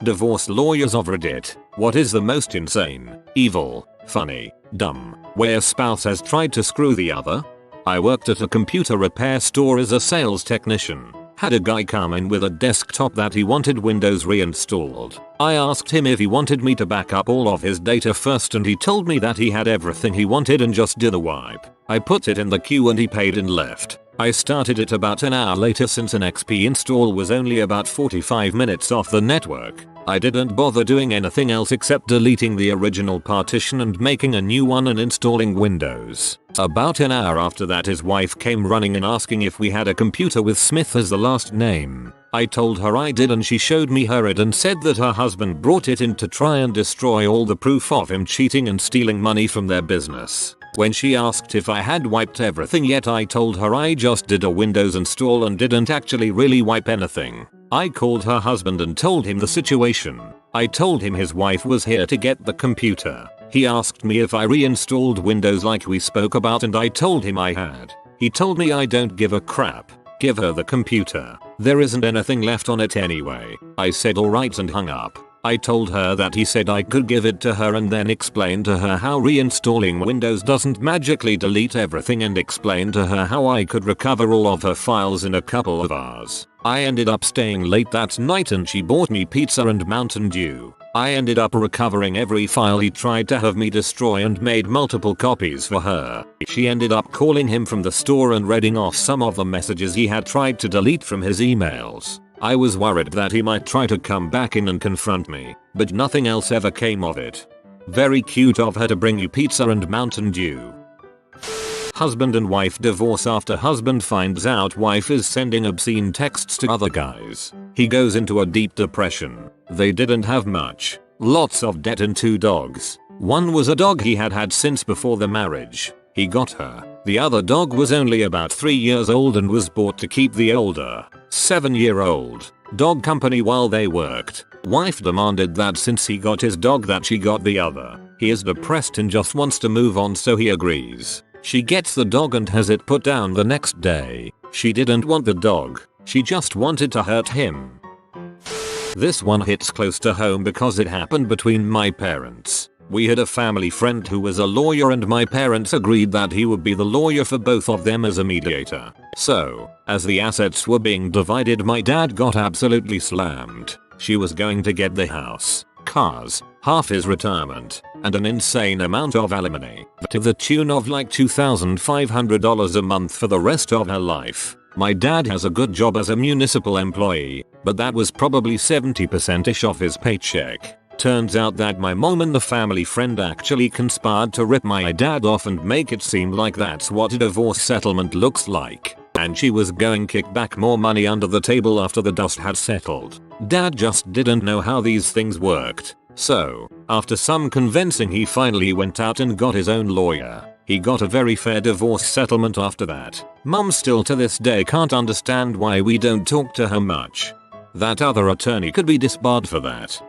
divorce lawyers of Reddit. What is the most insane, evil, funny, dumb way a spouse has tried to screw the other? I worked at a computer repair store as a sales technician. Had a guy come in with a desktop that he wanted Windows reinstalled. I asked him if he wanted me to back up all of his data first, and he told me that he had everything he wanted and just did a wipe. I put it in the queue and he paid and left. I started it about an hour later since an XP install was only about 45 minutes off the network. I didn't bother doing anything else except deleting the original partition and making a new one and installing Windows. About an hour after that, his wife came running in asking if we had a computer with Smith as the last name. I told her I did, and she showed me her ID and said that her husband brought it in to try and destroy all the proof of him cheating and stealing money from their business. When she asked if I had wiped everything yet, I told her I just did a Windows install and didn't actually really wipe anything. I called her husband and told him the situation. I told him his wife was here to get the computer. He asked me if I reinstalled Windows like we spoke about, and I told him I had. He told me I don't give a crap. Give her the computer. There isn't anything left on it anyway. I said alright and hung up. I told her that he said I could give it to her and then explained to her how reinstalling Windows doesn't magically delete everything, and explained to her how I could recover all of her files in a couple of hours. I ended up staying late that night and she bought me pizza and Mountain Dew. I ended up recovering every file he tried to have me destroy and made multiple copies for her. She ended up calling him from the store and reading off some of the messages he had tried to delete from his emails. I was worried that he might try to come back in and confront me, but nothing else ever came of it. Very cute of her to bring you pizza and Mountain Dew. Husband and wife divorce after husband finds out wife is sending obscene texts to other guys. He goes into a deep depression. They didn't have much. Lots of debt and 2 dogs. One was a dog he had had since before the marriage. He got her. The other dog was only about 3 years old and was bought to keep the older, 7-year-old dog company while they worked. Wife demanded that since he got his dog that she got the other. He is depressed and just wants to move on, so he agrees. She gets the dog and has it put down the next day. She didn't want the dog. She just wanted to hurt him. This one hits close to home because it happened between my parents. We had a family friend who was a lawyer and my parents agreed that he would be the lawyer for both of them as a mediator. So, as the assets were being divided, my dad got absolutely slammed. She was going to get the house, cars, half his retirement, and an insane amount of alimony, to the tune of like $2,500 a month for the rest of her life. My dad has a good job as a municipal employee, but that was probably 70%ish of his paycheck. Turns out that my mom and the family friend actually conspired to rip my dad off and make it seem like that's what a divorce settlement looks like. And she was going to kick back more money under the table after the dust had settled. Dad just didn't know how these things worked. So, after some convincing, he finally went out and got his own lawyer. He got a very fair divorce settlement after that. Mom still to this day can't understand why we don't talk to her much. That other attorney could be disbarred for that.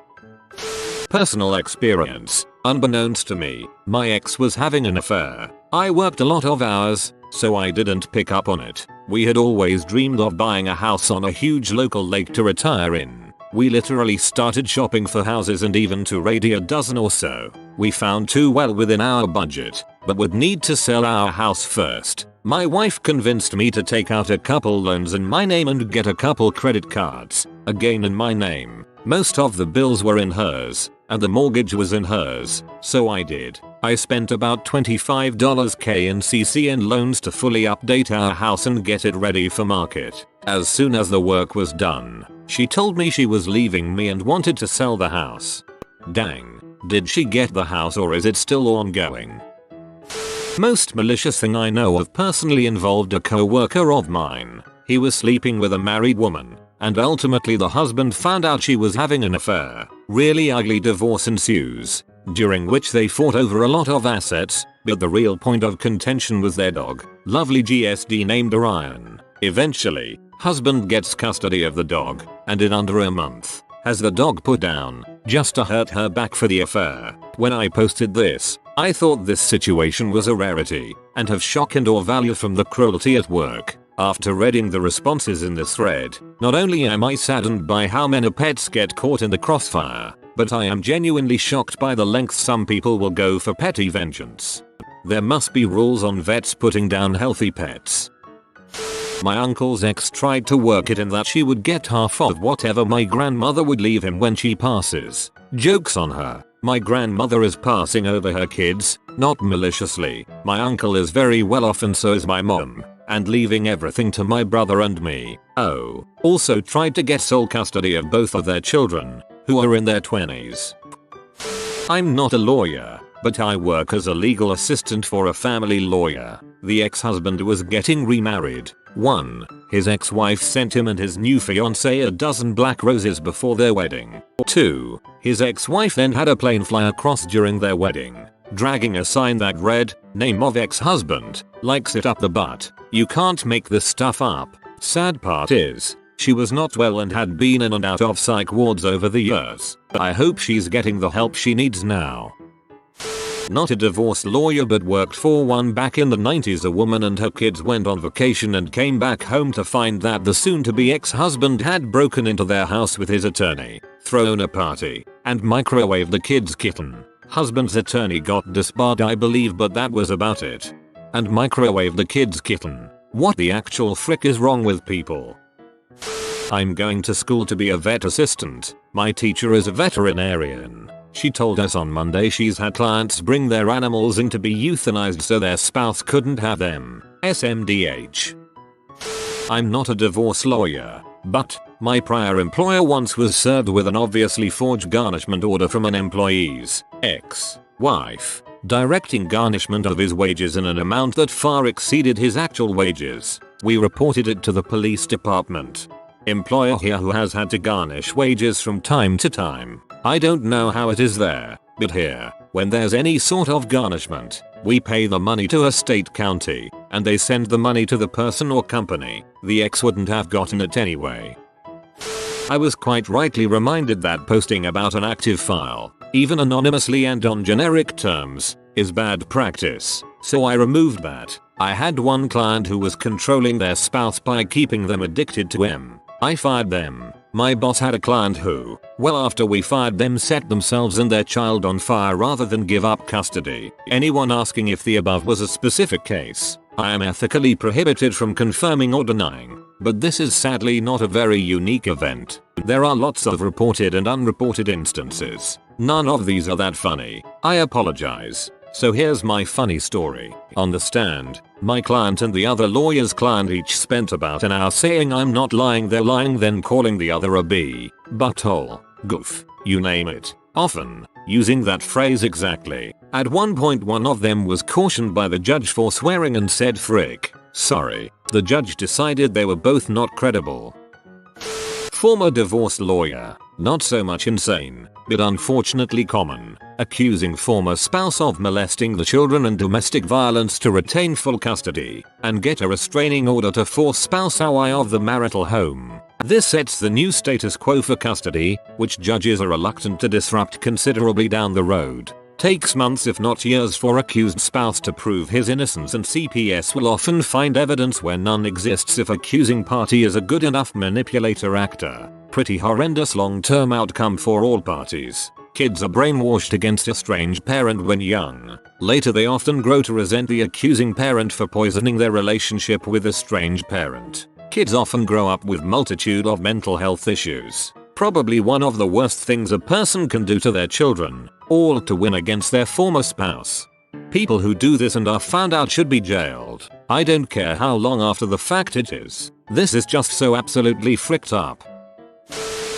Personal experience. Unbeknownst to me, my ex was having an affair. I worked a lot of hours, so I didn't pick up on it. We had always dreamed of buying a house on a huge local lake to retire in. We literally started shopping for houses and even to raid a dozen or so. We found 2 well within our budget, but would need to sell our house first. My wife convinced me to take out a couple loans in my name and get a couple credit cards, again in my name. Most of the bills were in hers, and the mortgage was in hers, so I did. I spent about $25k in CCN loans to fully update our house and get it ready for market. As soon as the work was done, she told me she was leaving me and wanted to sell the house. Dang, did she get the house or is it still ongoing? Most malicious thing I know of personally involved a co-worker of mine. He was sleeping with a married woman, and ultimately the husband found out she was having an affair. Really ugly divorce ensues, during which they fought over a lot of assets, but the real point of contention was their dog, lovely GSD named Orion. Eventually, husband gets custody of the dog, and in under a month, has the dog put down, just to hurt her back for the affair. When I posted this, I thought this situation was a rarity, and have shock and or value from the cruelty at work. After reading the responses in this thread, not only am I saddened by how many pets get caught in the crossfire, but I am genuinely shocked by the lengths some people will go for petty vengeance. There must be rules on vets putting down healthy pets. My uncle's ex tried to work it in that she would get half of whatever my grandmother would leave him when she passes. Joke's on her. My grandmother is passing over her kids, not maliciously. My uncle is very well off and so is my mom, and leaving everything to my brother and me. Oh, also tried to get sole custody of both of their children, who are in their 20s. I'm not a lawyer, but I work as a legal assistant for a family lawyer. The ex-husband was getting remarried. 1. His ex-wife sent him and his new fiancée a dozen black roses before their wedding. 2. His ex-wife then had a plane fly across during their wedding, dragging a sign that read, "Name of ex-husband, likes it up the butt." You can't make this stuff up. Sad part is, she was not well and had been in and out of psych wards over the years. I hope she's getting the help she needs now. Not a divorce lawyer but worked for one back in the 90s. A woman and her kids went on vacation and came back home to find that the soon-to-be ex-husband had broken into their house with his attorney, thrown a party, and microwaved the kid's kitten. Husband's attorney got disbarred I believe, but that was about it. And microwaved the kid's kitten. What the actual frick is wrong with people? I'm going to school to be a vet assistant. My teacher is a veterinarian. She told us on Monday she's had clients bring their animals in to be euthanized so their spouse couldn't have them. SMDH. I'm not a divorce lawyer, but my prior employer once was served with an obviously forged garnishment order from an employee's ex-wife, directing garnishment of his wages in an amount that far exceeded his actual wages. We reported it to the police department. Employer here who has had to garnish wages from time to time. I don't know how it is there, but here, when there's any sort of garnishment, we pay the money to a state county, and they send the money to the person or company. The ex wouldn't have gotten it anyway. I was quite rightly reminded that posting about an active file, even anonymously and on generic terms, is bad practice, so I removed that. I had one client who was controlling their spouse by keeping them addicted to him. I fired them. My boss had a client who, well after we fired them, set themselves and their child on fire rather than give up custody. Anyone asking if the above was a specific case, I am ethically prohibited from confirming or denying, but this is sadly not a very unique event. There are lots of reported and unreported instances. None of these are that funny. I apologize. So here's my funny story. On the stand, my client and the other lawyer's client each spent about an hour saying I'm not lying, they're lying, then calling the other a b, butthole, goof, you name it, often using that phrase exactly. At one point one of them was cautioned by the judge for swearing and said frick, sorry. The judge decided they were both not credible. Former divorce lawyer, not so much insane, but unfortunately common, accusing former spouse of molesting the children and domestic violence to retain full custody, and get a restraining order to force spouse away of the marital home. This sets the new status quo for custody, which judges are reluctant to disrupt considerably down the road. Takes months if not years for accused spouse to prove his innocence, and CPS will often find evidence where none exists if accusing party is a good enough manipulator actor. Pretty horrendous long-term outcome for all parties. Kids are brainwashed against a strange parent when young. Later they often grow to resent the accusing parent for poisoning their relationship with a strange parent. Kids often grow up with multitude of mental health issues. Probably one of the worst things a person can do to their children, all to win against their former spouse. People who do this and are found out should be jailed. I don't care how long after the fact it is. This is just so absolutely fricked up.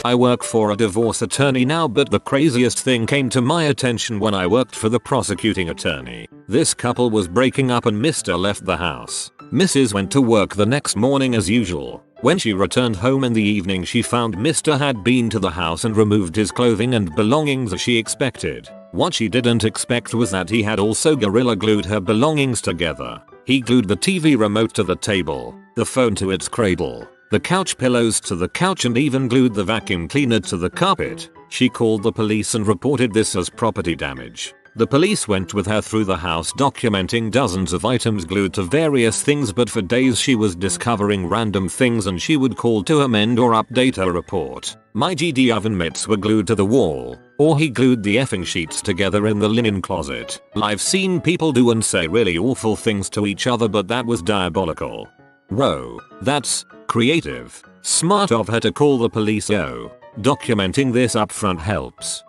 I work for a divorce attorney now, but the craziest thing came to my attention when I worked for the prosecuting attorney. This couple was breaking up and Mr. left the house. Mrs. went to work the next morning as usual. When she returned home in the evening, she found Mr. had been to the house and removed his clothing and belongings as she expected. What she didn't expect was that he had also gorilla glued her belongings together. He glued the TV remote to the table, the phone to its cradle, the couch pillows to the couch, and even glued the vacuum cleaner to the carpet. She called the police and reported this as property damage. The police went with her through the house documenting dozens of items glued to various things, but for days she was discovering random things and she would call to amend or update her report. My GD oven mitts were glued to the wall, or he glued the effing sheets together in the linen closet. I've seen people do and say really awful things to each other, but that was diabolical. Whoa, that's creative. Smart of her to call the police. Documenting this upfront helps.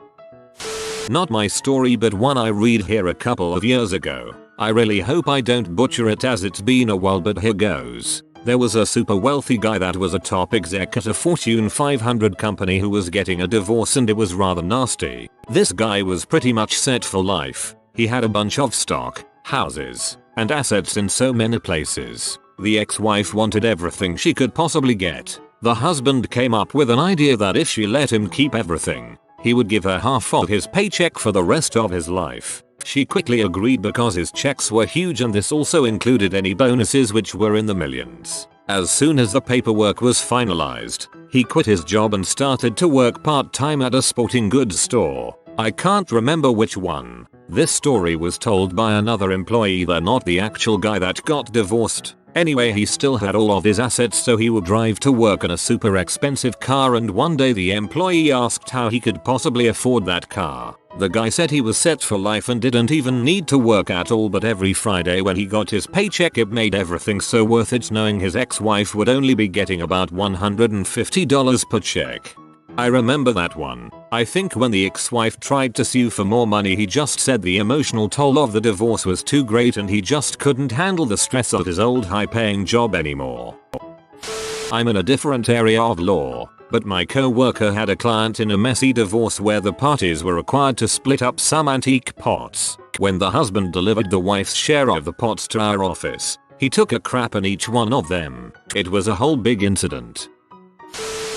Not my story, but one I read here a couple of years ago. I really hope I don't butcher it as it's been a while, but here goes. There was a super wealthy guy that was a top exec at a Fortune 500 company who was getting a divorce, and it was rather nasty. This guy was pretty much set for life. He had a bunch of stock, houses, and assets in so many places. The ex-wife wanted everything she could possibly get. The husband came up with an idea that if she let him keep everything, he would give her half of his paycheck for the rest of his life. She quickly agreed because his checks were huge, and this also included any bonuses, which were in the millions. As soon as the paperwork was finalized, he quit his job and started to work part-time at a sporting goods store. I can't remember which one. This story was told by another employee. They're not the actual guy that got divorced. Anyway, he still had all of his assets, so he would drive to work in a super expensive car, and one day the employee asked how he could possibly afford that car. The guy said he was set for life and didn't even need to work at all, but every Friday when he got his paycheck it made everything so worth it, knowing his ex-wife would only be getting about $150 per check. I remember that one. I think when the ex-wife tried to sue for more money, he just said the emotional toll of the divorce was too great and he just couldn't handle the stress of his old high-paying job anymore. I'm in a different area of law, but my co-worker had a client in a messy divorce where the parties were required to split up some antique pots. When the husband delivered the wife's share of the pots to our office, he took a crap in each one of them. It was a whole big incident.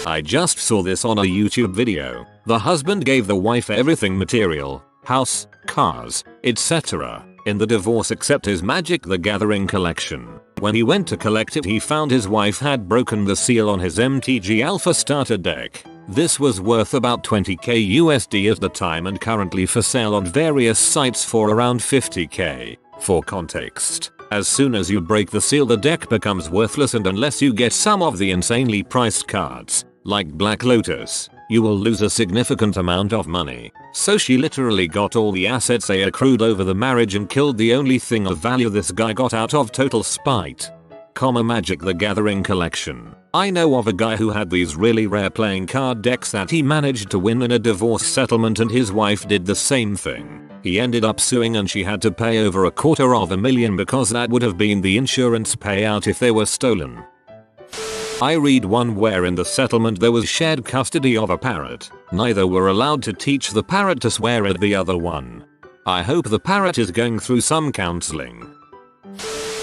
I just saw this on a YouTube video. The husband gave the wife everything material, house, cars, etc. in the divorce except his Magic the Gathering collection. When he went to collect it, he found his wife had broken the seal on his MTG Alpha starter deck. This was worth about 20k USD at the time and currently for sale on various sites for around 50k. For context, as soon as you break the seal the deck becomes worthless, and unless you get some of the insanely priced cards, like Black Lotus, you will lose a significant amount of money. So she literally got all the assets they accrued over the marriage and killed the only thing of value this guy got out of total spite. Magic the Gathering collection. I know of a guy who had these really rare playing card decks that he managed to win in a divorce settlement, and his wife did the same thing. He ended up suing and she had to pay over $250,000 because that would have been the insurance payout if they were stolen. I read one where in the settlement there was shared custody of a parrot. Neither were allowed to teach the parrot to swear at the other one. I hope the parrot is going through some counseling.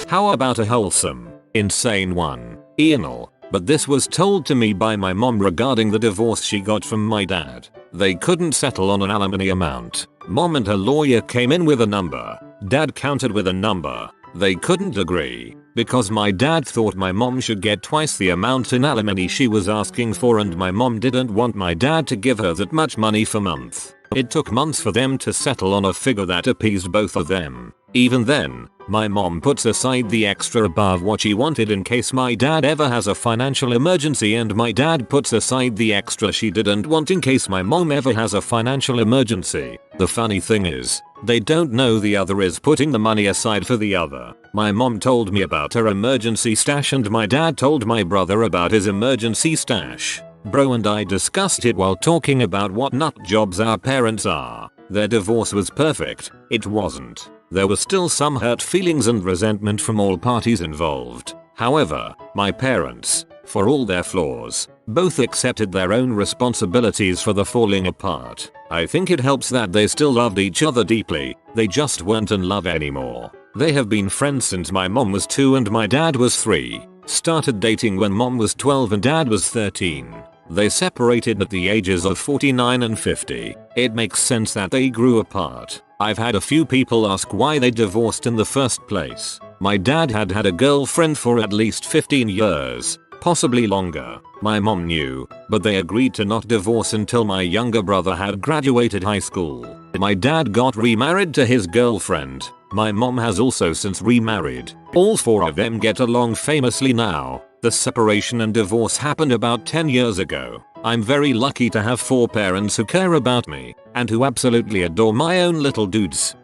How about a wholesome, insane one? Anal. But this was told to me by my mom regarding the divorce she got from my dad. They couldn't settle on an alimony amount. Mom and her lawyer came in with a number. Dad countered with a number. They couldn't agree, because my dad thought my mom should get twice the amount in alimony she was asking for, and my mom didn't want my dad to give her that much money for months. It took months for them to settle on a figure that appeased both of them. Even then, my mom puts aside the extra above what she wanted in case my dad ever has a financial emergency, and my dad puts aside the extra she didn't want in case my mom ever has a financial emergency. The funny thing is, they don't know the other is putting the money aside for the other. My mom told me about her emergency stash and my dad told my brother about his emergency stash. Bro and I discussed it while talking about what nut jobs our parents are. Their divorce was perfect. It wasn't. There were still some hurt feelings and resentment from all parties involved. However, my parents, for all their flaws, both accepted their own responsibilities for the falling apart. I think it helps that they still loved each other deeply. They just weren't in love anymore. They have been friends since my mom was 2 and my dad was 3. Started dating when mom was 12 and dad was 13. They separated at the ages of 49 and 50. It makes sense that they grew apart. I've had a few people ask why they divorced in the first place. My dad had had a girlfriend for at least 15 years, possibly longer. My mom knew, but they agreed to not divorce until my younger brother had graduated high school. My dad got remarried to his girlfriend. My mom has also since remarried. All four of them get along famously now. The separation and divorce happened about 10 years ago. I'm very lucky to have 4 parents who care about me and who absolutely adore my own little dudes.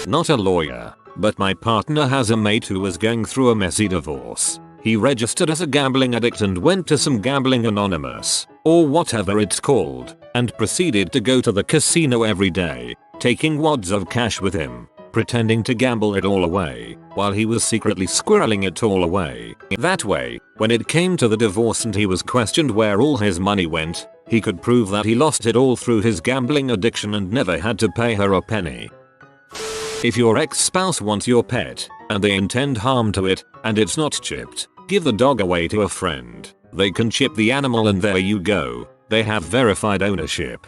Not a lawyer, but my partner has a mate who was going through a messy divorce. He registered as a gambling addict and went to some Gambling Anonymous, or whatever it's called, and proceeded to go to the casino every day, taking wads of cash with him, pretending to gamble it all away, while he was secretly squirreling it all away. That way, when it came to the divorce and he was questioned where all his money went, he could prove that he lost it all through his gambling addiction and never had to pay her a penny. If your ex-spouse wants your pet, and they intend harm to it, and it's not chipped, give the dog away to a friend. They can chip the animal and there you go. They have verified ownership.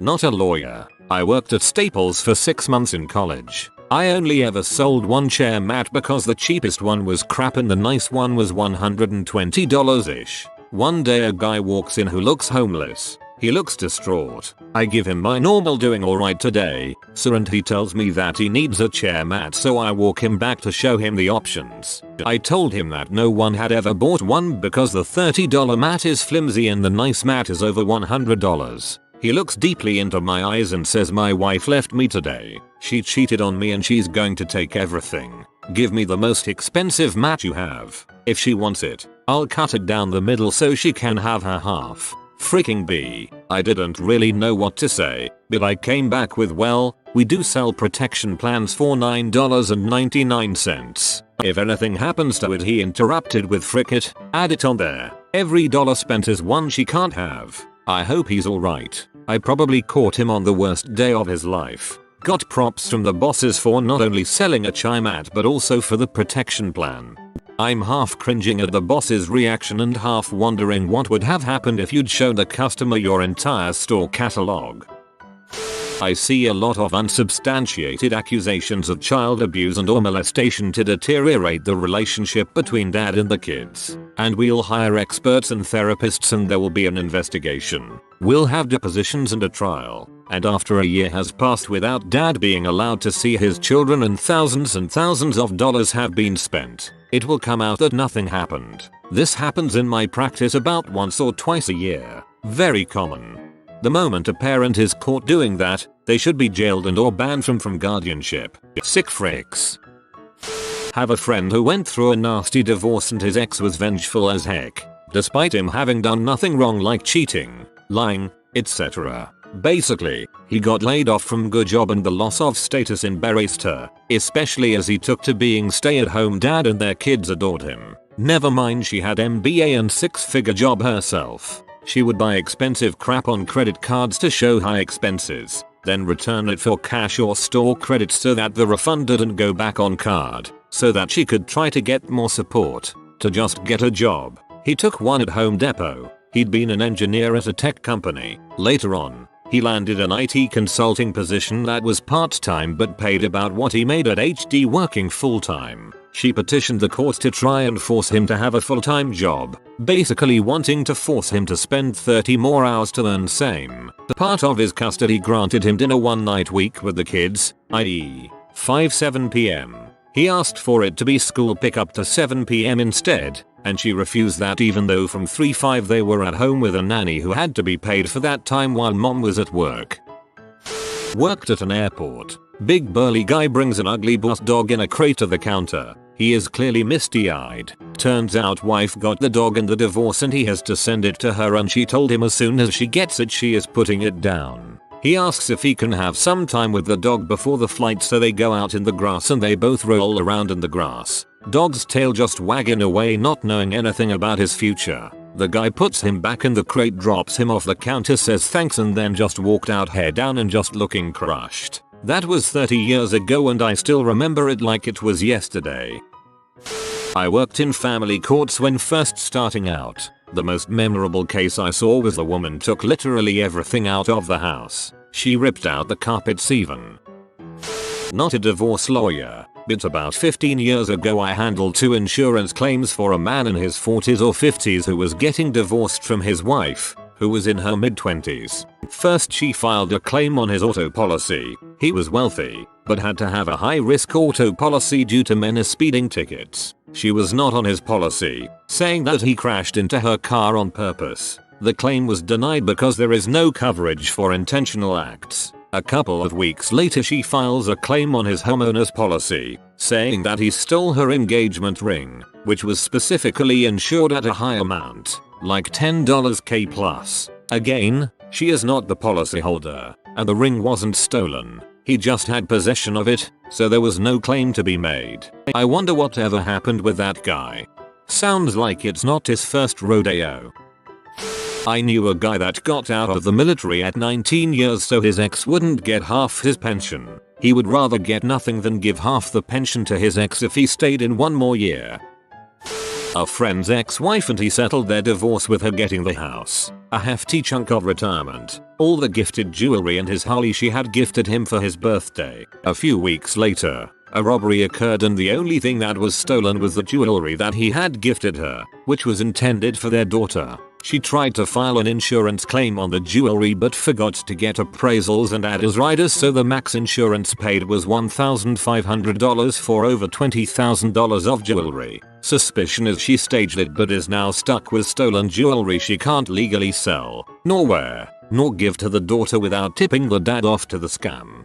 Not a lawyer. I worked at Staples for 6 months in college. I only ever sold one chair mat because the cheapest one was crap and the nice one was $120-ish. One day a guy walks in who looks homeless. He looks distraught. I give him my normal doing alright today, sir, and he tells me that he needs a chair mat, so I walk him back to show him the options. I told him that no one had ever bought one because the $30 mat is flimsy and the nice mat is over $100. He looks deeply into my eyes and says, my wife left me today. She cheated on me and she's going to take everything. Give me the most expensive mat you have. If she wants it, I'll cut it down the middle so she can have her half. Freaking B. I didn't really know what to say, but I came back with, well, we do sell protection plans for $9.99. If anything happens to it, he interrupted with, frick it, add it on there. Every dollar spent is one she can't have. I hope he's alright. I probably caught him on the worst day of his life. Got props from the bosses for not only selling a chai mat but also for the protection plan. I'm half cringing at the boss's reaction and half wondering what would have happened if you'd shown the customer your entire store catalog. I see a lot of unsubstantiated accusations of child abuse and or molestation to deteriorate the relationship between dad and the kids. And we'll hire experts and therapists and there will be an investigation. We'll have depositions and a trial. And after a year has passed without dad being allowed to see his children and thousands of dollars have been spent, it will come out that nothing happened. This happens in my practice about once or twice a year. Very common. The moment a parent is caught doing that, they should be jailed and or banned from guardianship. Sick freaks. Have a friend who went through a nasty divorce and his ex was vengeful as heck, despite him having done nothing wrong like cheating, lying, etc. Basically, he got laid off from good job and the loss of status embarrassed her, especially as he took to being stay-at-home dad and their kids adored him. Never mind she had MBA and 6-figure job herself. She would buy expensive crap on credit cards to show high expenses, then return it for cash or store credits so that the refund didn't go back on card, so that she could try to get more support, to just get a job. He took one at Home Depot. He'd been an engineer at a tech company. Later on, he landed an IT consulting position that was part-time but paid about what he made at HD working full-time. She petitioned the court to try and force him to have a full-time job, basically wanting to force him to spend 30 more hours to earn same. Part of his custody granted him dinner one night week with the kids, i.e. 5-7 p.m. He asked for it to be school pickup to 7 p.m. instead, and she refused that even though from 3-5 they were at home with a nanny who had to be paid for that time while mom was at work. Worked at an airport. Big burly guy brings an ugly boss dog in a crate to the counter. He is clearly misty-eyed. Turns out wife got the dog in the divorce and he has to send it to her and she told him as soon as she gets it she is putting it down. He asks if he can have some time with the dog before the flight, so they go out in the grass and they both roll around in the grass. Dog's tail just wagging away, not knowing anything about his future. The guy puts him back in the crate, drops him off the counter, says thanks and then just walked out hair down and just looking crushed. That was 30 years ago and I still remember it like it was yesterday. I worked in family courts when first starting out. The most memorable case I saw was the woman took literally everything out of the house. She ripped out the carpets even. Not a divorce lawyer, but about 15 years ago I handled 2 insurance claims for a man in his 40s or 50s who was getting divorced from his wife. who was in her mid-20s. First she filed a claim on his auto policy. He was wealthy, but had to have a high-risk auto policy due to many speeding tickets. She was not on his policy, saying that he crashed into her car on purpose. The claim was denied because there is no coverage for intentional acts. A couple of weeks later she files a claim on his homeowner's policy, saying that he stole her engagement ring, which was specifically insured at a high amount, like $10K plus. Again, she is not the policyholder, and the ring wasn't stolen. He just had possession of it, so there was no claim to be made. I wonder whatever happened with that guy. Sounds like it's not his first rodeo. I knew a guy that got out of the military at 19 years so his ex wouldn't get half his pension. He would rather get nothing than give half the pension to his ex if he stayed in one more year. A friend's ex-wife and he settled their divorce with her getting the house, a hefty chunk of retirement, all the gifted jewelry and his Harley she had gifted him for his birthday. A few weeks later, a robbery occurred and the only thing that was stolen was the jewelry that he had gifted her, which was intended for their daughter. She tried to file an insurance claim on the jewelry but forgot to get appraisals and add as riders, so the max insurance paid was $1,500 for over $20,000 of jewelry. Suspicion is she staged it but is now stuck with stolen jewelry she can't legally sell, nor wear, nor give to the daughter without tipping the dad off to the scam.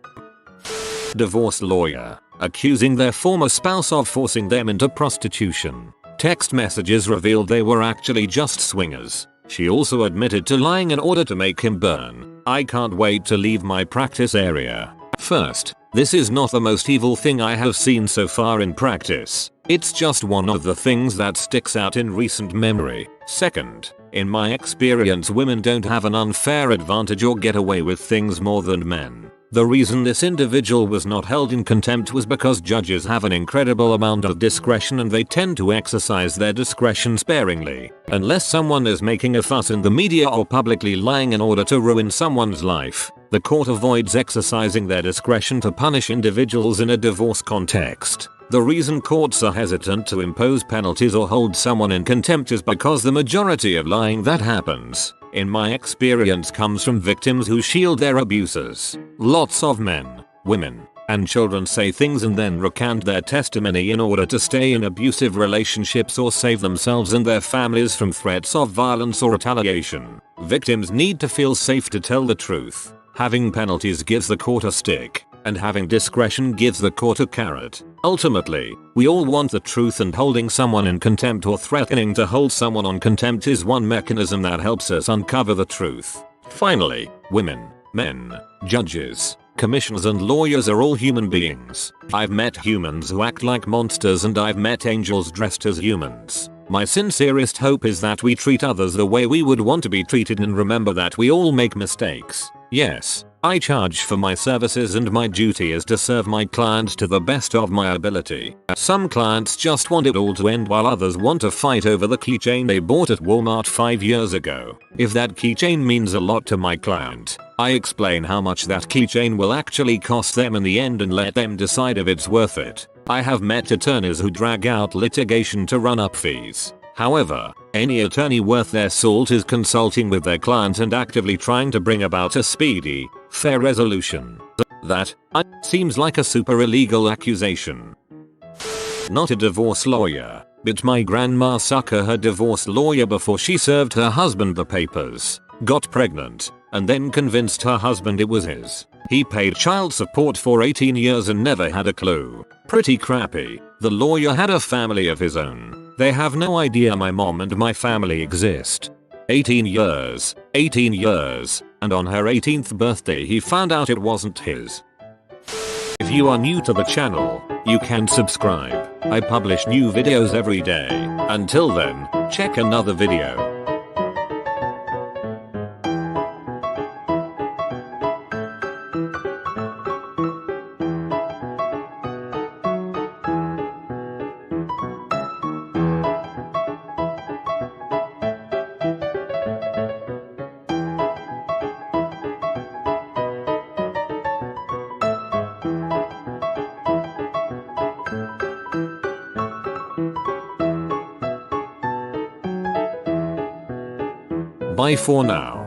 Divorce lawyer accusing their former spouse of forcing them into prostitution. Text messages revealed they were actually just swingers. She also admitted to lying in order to make him burn. I can't wait to leave my practice area. First, this is not the most evil thing I have seen so far in practice. It's just one of the things that sticks out in recent memory. Second, in my experience women don't have an unfair advantage or get away with things more than men. The reason this individual was not held in contempt was because judges have an incredible amount of discretion and they tend to exercise their discretion sparingly. Unless someone is making a fuss in the media or publicly lying in order to ruin someone's life, the court avoids exercising their discretion to punish individuals in a divorce context. The reason courts are hesitant to impose penalties or hold someone in contempt is because the majority of lying that happens, in my experience, comes from victims who shield their abusers. Lots of men, women, and children say things and then recant their testimony in order to stay in abusive relationships or save themselves and their families from threats of violence or retaliation. Victims need to feel safe to tell the truth. Having penalties gives the court a stick, and having discretion gives the court a carrot. Ultimately, we all want the truth, and holding someone in contempt or threatening to hold someone on contempt is one mechanism that helps us uncover the truth. Finally, women, men, judges, commissioners and lawyers are all human beings. I've met humans who act like monsters and I've met angels dressed as humans. My sincerest hope is that we treat others the way we would want to be treated and remember that we all make mistakes. Yes, I charge for my services and my duty is to serve my clients to the best of my ability. Some clients just want it all to end while others want to fight over the keychain they bought at Walmart 5 years ago. If that keychain means a lot to my client, I explain how much that keychain will actually cost them in the end and let them decide if it's worth it. I have met attorneys who drag out litigation to run up fees. However, any attorney worth their salt is consulting with their client and actively trying to bring about a speedy, fair resolution. That seems like a super illegal accusation. Not a divorce lawyer, but my grandma sucker her divorce lawyer before she served her husband the papers, got pregnant, and then convinced her husband it was his. He paid child support for 18 years and never had a clue. Pretty crappy. The lawyer had a family of his own. They have no idea my mom and my family exist. 18 years, and on her 18th birthday he found out it wasn't his. If you are new to the channel, you can subscribe. I publish new videos every day. Until then, check another video. Bye for now.